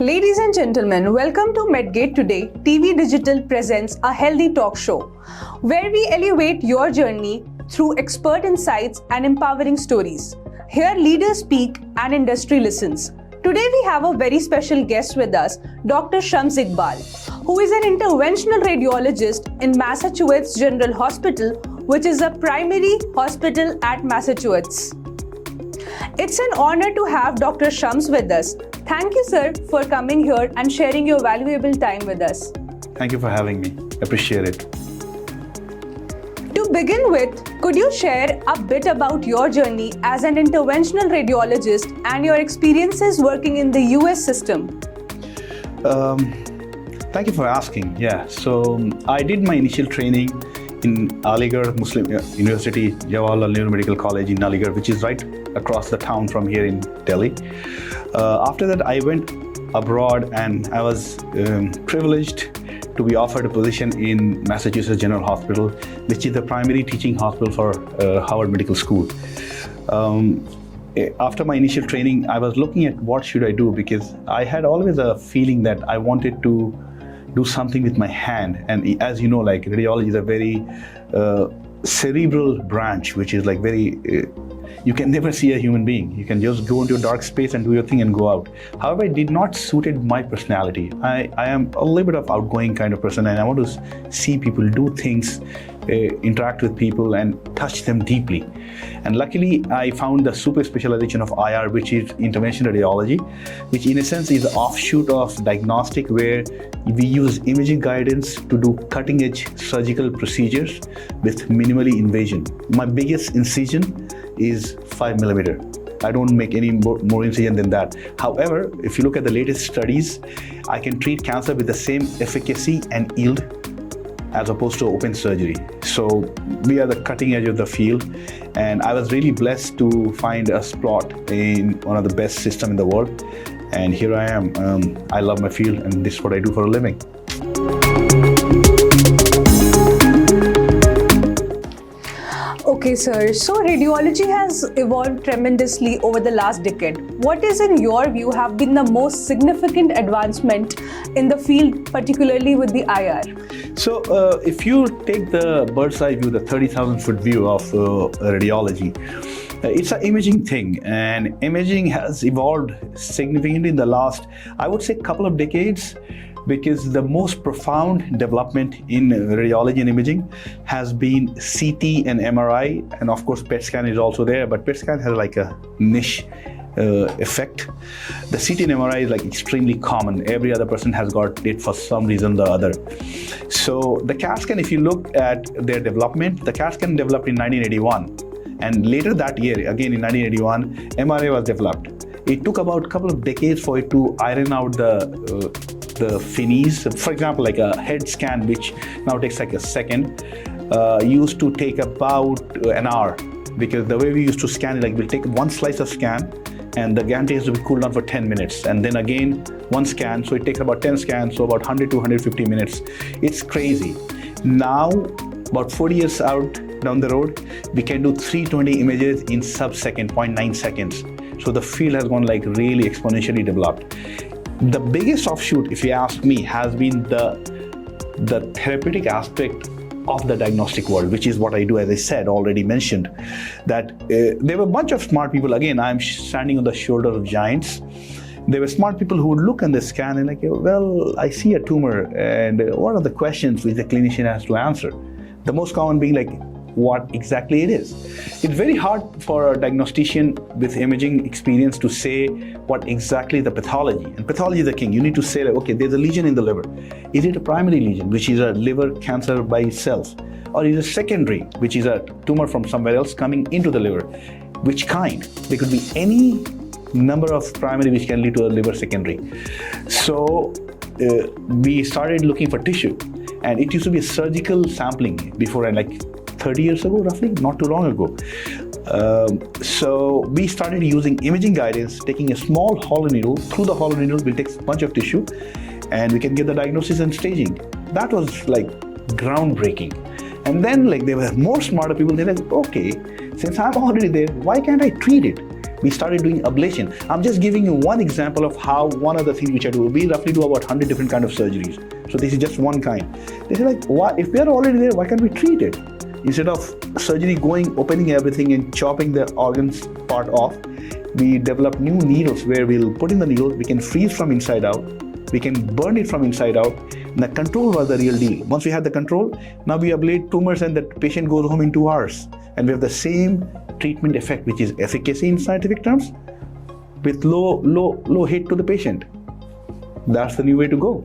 Ladies and gentlemen, welcome to Medgate Today. TV Digital presents a healthy talk show where we elevate your journey through expert insights and empowering stories. Here leaders speak and industry listens. Today we have a very special guest with us, Dr. Shams Iqbal, who is an interventional radiologist in Massachusetts General Hospital, which is a primary hospital at Massachusetts. It's an honor to have Dr. Shams with us. Thank you, sir, for coming here and sharing your valuable time with us. Thank you for having me. Appreciate it. To begin with, could you share a bit about your journey as an interventional radiologist and your experiences working in the US system? Thank you for asking. Yeah, so I did my initial training in Aligarh Muslim University, Jawaharlal Nehru Medical College in Aligarh, which is right across the town from here in Delhi. After that, I went abroad and I was privileged to be offered a position in Massachusetts General Hospital, which is the primary teaching hospital for Harvard Medical School. After my initial training, I was looking at what should I do, because I had always a feeling that I wanted to do something with my hand. And as you know, like radiology is a very cerebral branch, which is like very, you can never see a human being. You can just go into a dark space and do your thing and go out. However, it did not suited my personality. I am a little bit of outgoing kind of person, and I want to see people do things, interact with people and touch them deeply. And luckily, I found the super specialization of IR, which is interventional radiology, which in a sense is an offshoot of diagnostic, where we use imaging guidance to do cutting-edge surgical procedures with minimally invasion. My biggest incision is 5 millimeter. I don't make any more incision than that. However, if you look at the latest studies, I can treat cancer with the same efficacy and yield as opposed to open surgery. So we are the cutting edge of the field, and I was really blessed to find a spot in one of the best systems in the world. And here I am. I love my field, and this is what I do for a living. Okay, sir. So radiology has evolved tremendously over the last decade. What is, in your view, have been the most significant advancement in the field, particularly with the IR? So if you take the bird's eye view, the 30,000 foot view of radiology, it's an imaging thing, and imaging has evolved significantly in the last, I would say, couple of decades, because the most profound development in radiology and imaging has been CT and MRI, and of course PET scan is also there, but PET scan has like a niche effect. The CT and MRI is like extremely common. Every other person has got it for some reason or the other. So the CAT scan, if you look at their development, the CAT scan developed in 1981. And later that year, again in 1981, MRI was developed. It took about a couple of decades for it to iron out the finis. For example, like a head scan, which now takes like a second, used to take about an hour, because the way we used to scan it, like we'll take one slice of scan, and the Gantt has to be cooled down for 10 minutes, and then again one scan, so it takes about 10 scans, so about 100 to 150 minutes. It's crazy. Now, about 40 years out down the road, we can do 320 images in sub-second, 0.9 seconds. So the field has gone like really exponentially developed. The biggest offshoot, if you ask me, has been the therapeutic aspect of the diagnostic world, which is what I do, as I said, already mentioned, that there were a bunch of smart people. Again, I'm standing on the shoulder of giants. There were smart people who would look on the scan and like, well, I see a tumor, and what are the questions which the clinician has to answer? The most common being like, what exactly it is. It's very hard for a diagnostician with imaging experience to say what exactly the pathology, and pathology is the king. You need to say, like, okay, there's a lesion in the liver. Is it a primary lesion, which is a liver cancer by itself? Or is it a secondary, which is a tumor from somewhere else coming into the liver? Which kind? There could be any number of primary which can lead to a liver secondary. So we started looking for tissue, and it used to be a surgical sampling before, and like 30 years ago, roughly, not too long ago. So we started using imaging guidance, taking a small hollow needle. Through the hollow needle, we'll take a bunch of tissue, and we can get the diagnosis and staging. That was like groundbreaking. And then like there were more smarter people. They're like, okay, since I'm already there, why can't I treat it? We started doing ablation. I'm just giving you one example of how one of the things which I do. We roughly do about 100 different kind of surgeries. So this is just one kind. They say like, why, if we are already there, why can't we treat it? Instead of surgery opening everything and chopping the organs part off, we develop new needles where we'll put in the needle, we can freeze from inside out, we can burn it from inside out, and the control was the real deal. Once we had the control, now we ablate tumors and the patient goes home in 2 hours. And we have the same treatment effect, which is efficacy in scientific terms, with low hit to the patient. That's the new way to go.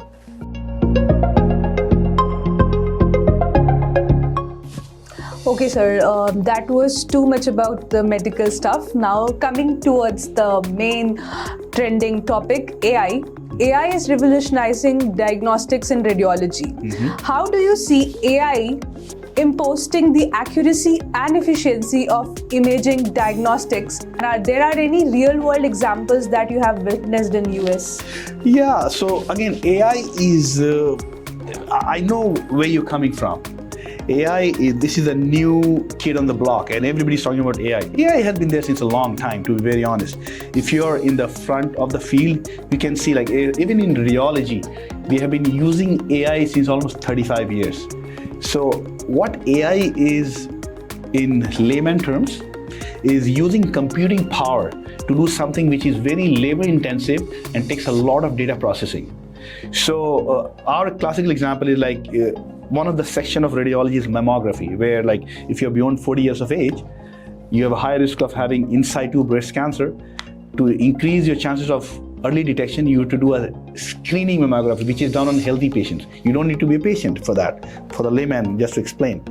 Okay, sir, that was too much about the medical stuff. Now coming towards the main trending topic, AI. AI is revolutionizing diagnostics in radiology. How do you see AI imposing the accuracy and efficiency of imaging diagnostics? And there are any real-world examples that you have witnessed in US? Yeah, so again, AI is, I know where you're coming from. AI, this is a new kid on the block and everybody's talking about AI. AI has been there since a long time, to be very honest. If you're in the front of the field, you can see like even in radiology, we have been using AI since almost 35 years. So what AI is in layman terms is using computing power to do something which is very labor intensive and takes a lot of data processing. So our classical example is like one of the section of radiology is mammography, where like if you're beyond 40 years of age, you have a high risk of having in situ breast cancer. To increase your chances of early detection, you have to do a screening mammography, which is done on healthy patients. You don't need to be a patient for that, for the layman, just to explain.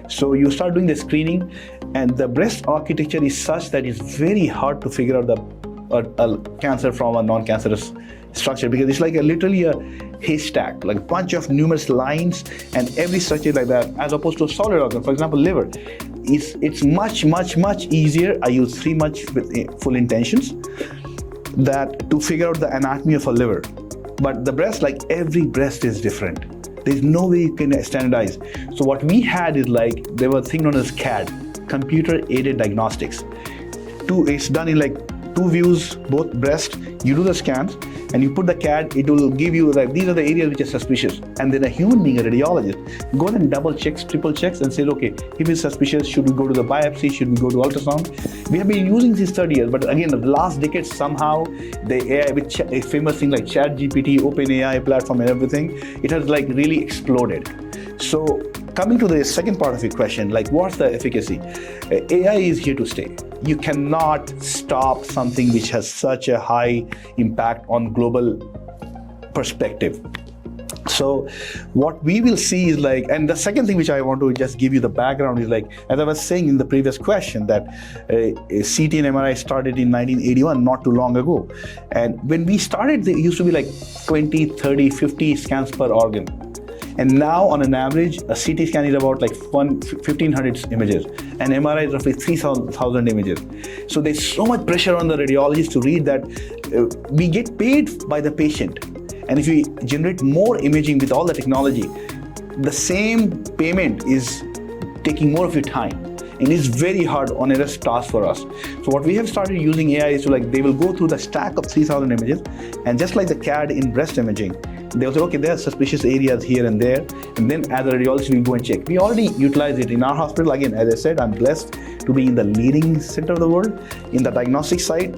So you start doing the screening, and the breast architecture is such that it's very hard to figure out a cancer from a non-cancerous structure, because it's like literally a haystack, like a bunch of numerous lines, and every structure like that, as opposed to a solid organ, for example, liver. It's much easier. I use 3 much with full intentions that to figure out the anatomy of a liver. But the breast, like every breast is different. There's no way you can standardize. So what we had is like, there was a thing known as CAD, computer aided diagnostics. It's done in like 2 views, both breast. You do the scans and you put the CAD, it will give you like, these are the areas which are suspicious. And then a human being, a radiologist, goes and double checks, triple checks and says, okay, if it's suspicious, should we go to the biopsy? Should we go to ultrasound? We have been using these 30 years, but again, the last decade, somehow the AI, with a famous thing like ChatGPT, OpenAI platform and everything, it has like really exploded. So coming to the second part of your question, like what's the efficacy? AI is here to stay. You cannot stop something which has such a high impact on global perspective. So what we will see is like, and the second thing which I want to just give you the background is like, as I was saying in the previous question, that CT and MRI started in 1981, not too long ago. And when we started, there used to be like 20, 30, 50 scans per organ. And now on an average, a CT scan is about like 1,500 images, and MRI is roughly 3,000 images. So there's so much pressure on the radiologist to read that we get paid by the patient. And if we generate more imaging with all the technology, the same payment is taking more of your time. And it's very hard, onerous task for us. So what we have started using AI is to like, they will go through the stack of 3,000 images, and just like the CAD in breast imaging, they'll say, okay, there are suspicious areas here and there, and then as a radiologist, we'll go and check. We already utilize it in our hospital. Again, as I said, I'm blessed to be in the leading center of the world. In the diagnostic side,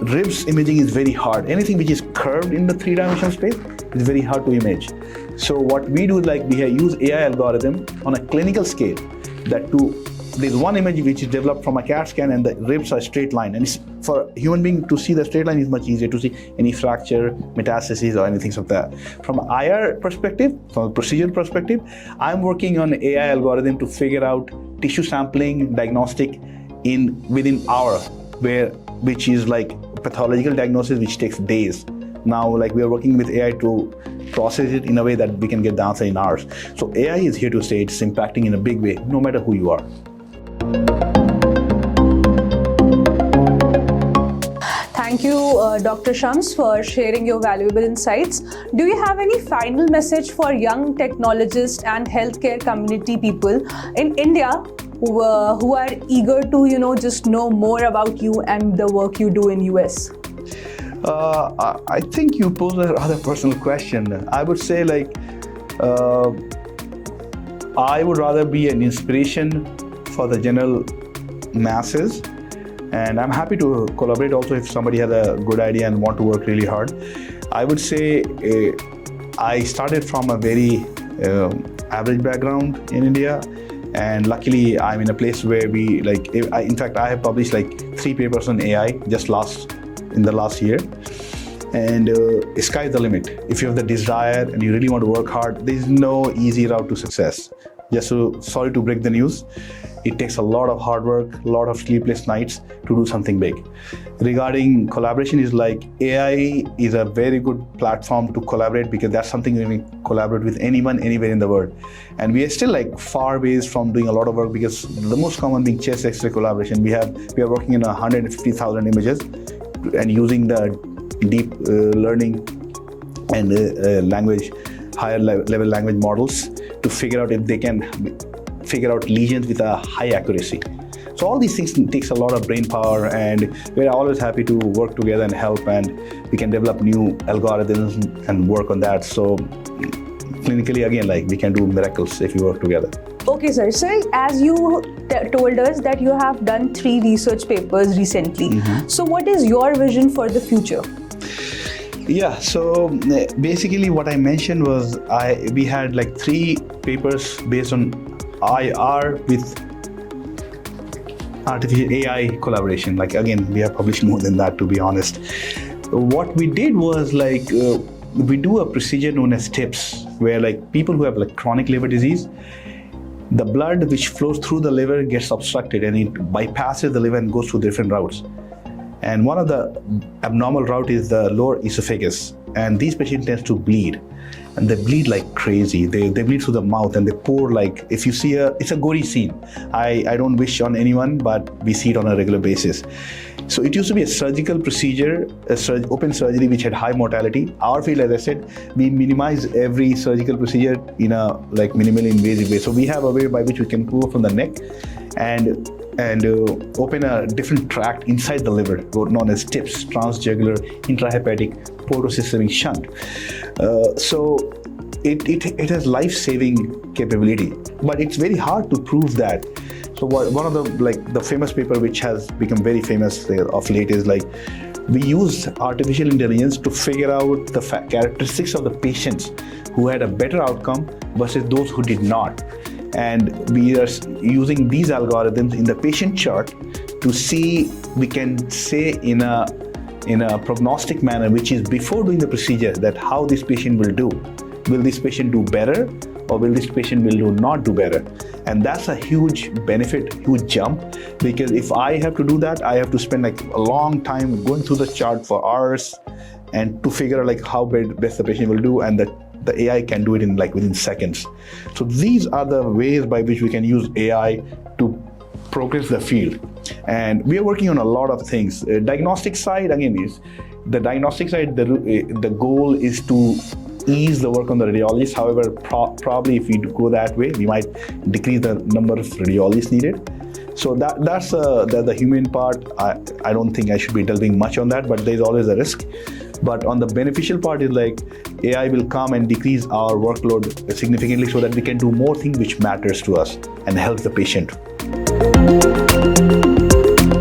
ribs imaging is very hard. Anything which is curved in the 3-dimensional space is very hard to image. So what we do is like, we use AI algorithm on a clinical scale that there's one image which is developed from a CAT scan, and the ribs are straight line. And for a human being to see the straight line is much easier to see any fracture, metastases, or anything like that. From an IR perspective, from a procedure perspective, I'm working on AI algorithm to figure out tissue sampling, diagnostic within hour, which is like pathological diagnosis, which takes days. Now, like we are working with AI to process it in a way that we can get the answer in hours. So AI is here to stay. It's impacting in a big way, no matter who you are. Thank you, Dr. Shams, for sharing your valuable insights. Do you have any final message for young technologists and healthcare community people in India who are eager to, just know more about you and the work you do in US? I think you pose a rather personal question. I would say I would rather be an inspiration for the general masses, and I'm happy to collaborate also if somebody has a good idea and want to work really hard. I would say I started from a very average background in India, and luckily I'm in a place where in fact I have published 3 papers on AI just in the last year. And sky's the limit. If you have the desire and you really want to work hard, there's no easy route to success. Sorry to break the news. It takes a lot of hard work, a lot of sleepless nights to do something big. Regarding collaboration, AI is a very good platform to collaborate, because that's something you can collaborate with anyone, anywhere in the world. And we are still faar ways from doing a lot of work, because the most common being chest X-ray collaboration. We are working in 150,000 images and using the deep learning and higher level language models to figure out if they can figure out lesions with a high accuracy. So all these things takes a lot of brain power, and we're always happy to work together and help, and we can develop new algorithms and work on that. So clinically, again, we can do miracles if we work together. Okay, sir. So as you told us that you have done 3 research papers recently. Mm-hmm. So what is your vision for the future? Yeah, so basically what I mentioned was we had 3 papers based on IR with artificial AI collaboration. Again, we have published more than that, to be honest. What we did was we do a procedure known as TIPS, where people who have chronic liver disease, the blood which flows through the liver gets obstructed and it bypasses the liver and goes through different routes. And one of the abnormal route is the lower esophagus, and these patients tend to bleed, and they bleed like crazy. They bleed through the mouth, and they pour if you see it's a gory scene. I don't wish on anyone, but we see it on a regular basis. So it used to be a surgical procedure, open surgery, which had high mortality. Our field, as I said, we minimize every surgical procedure in a minimally invasive way. So we have a way by which we can go from the neck and open a different tract inside the liver, known as TIPS, transjugular intrahepatic portosystemic shunt. So it has life-saving capability, but it's very hard to prove that. So one of the famous paper which has become very famous of late is we used artificial intelligence to figure out the characteristics of the patients who had a better outcome versus those who did not. And we are using these algorithms in the patient chart to see, we can say in a prognostic manner, which is before doing the procedure, that how this patient will do. Will this patient do better, or will this patient not do better? And that's a huge benefit, huge jump, because if I have to do that, I have to spend a long time going through the chart for hours and to figure out how best the patient will do, and the AI can do it in within seconds. So these are the ways by which we can use AI to progress the field. And we are working on a lot of things. Diagnostic side, again, is the diagnostic side, the goal is to ease the work on the radiologist. However, probably if we go that way, we might decrease the number of radiologists needed. So that's the human part. I don't think I should be delving much on that, but there's always a risk. But on the beneficial part is AI will come and decrease our workload significantly so that we can do more things which matters to us and help the patient.